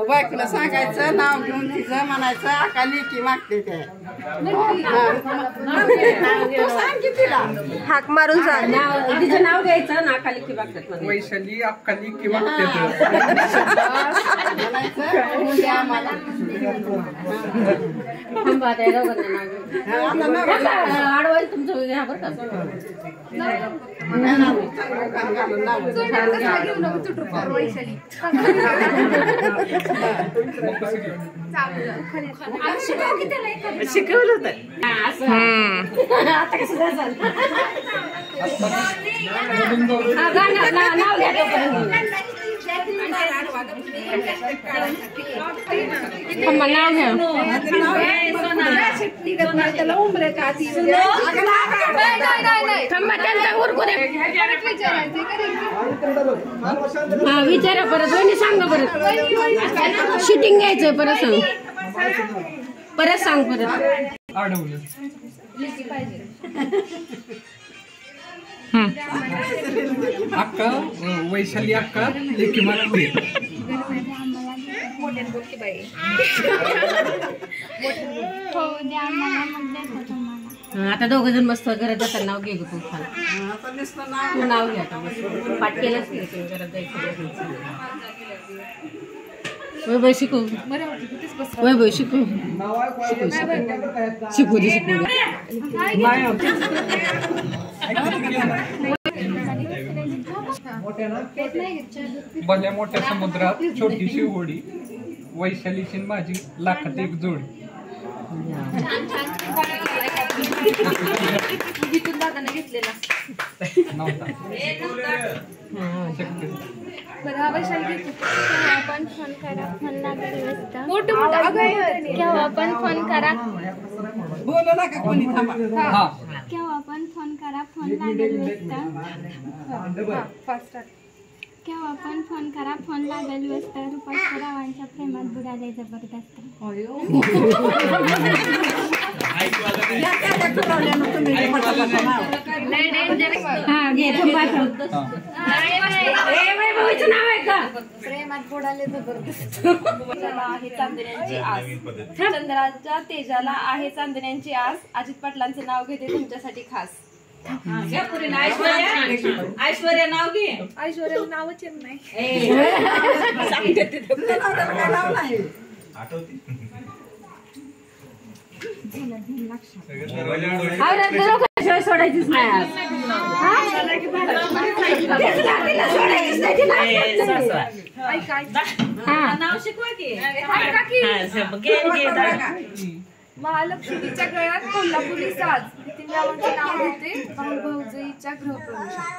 बायकोला सांगायचं नाव घेऊन तिचं म्हणायचं आका लेकी मागते ते सांग की तिला हाक मारून सांग तिचं नाव घ्यायचं ना आका लेकी मागतात वैशाली अक्का लेकी मागते आडवायला तुमचं घ्या बरं का शिकवलं होतं आता कसं नाव घ्या विचारा परत दोन्ही सांगा परत शूटिंग घ्यायचंय परत सांग परत अडवलं अक्का वैशाली अक्का लेकी मागते आता दोघ जण मस्त घरात जाताना नाव घे तू तू नाव घ्या पाठ केलंच घरात जायचं वैभव शिकव वैभव शिकव शिकू दे भल्या मोठ्या समुद्रात छोटीशी होडी वैशालीची माझी लाखात एक जोडी आपण फोन करा फोन लागेल केव्हा आपण फोन करा बोलू नका कोणी थांबा केव्हा आपण फोन करा फोन लागेल व्यस्त केव्हा आपण फोन करा फोन लागेल व्यस्त रुपाली रावांच्या प्रेमात बुडाले जबरदस्त प्रेमात बुडाले जबरदस्त आहे चांदण्यांची आस चंद्राच्या तेजाला आहे चांदण्यांची आस अजित पाटलांचं नाव घेते तुमच्यासाठी खास ऐश्वर्या नाव घे ऐश्वर्या नावच येत नाही सोडायचीच नाही नाव शिकवा की महालक्ष्मीच्या गळ्यात कोल्हापुरी साज नितीन रावांचं नाव घेते भाऊभाऊजाईच्या गृहप्रवेशात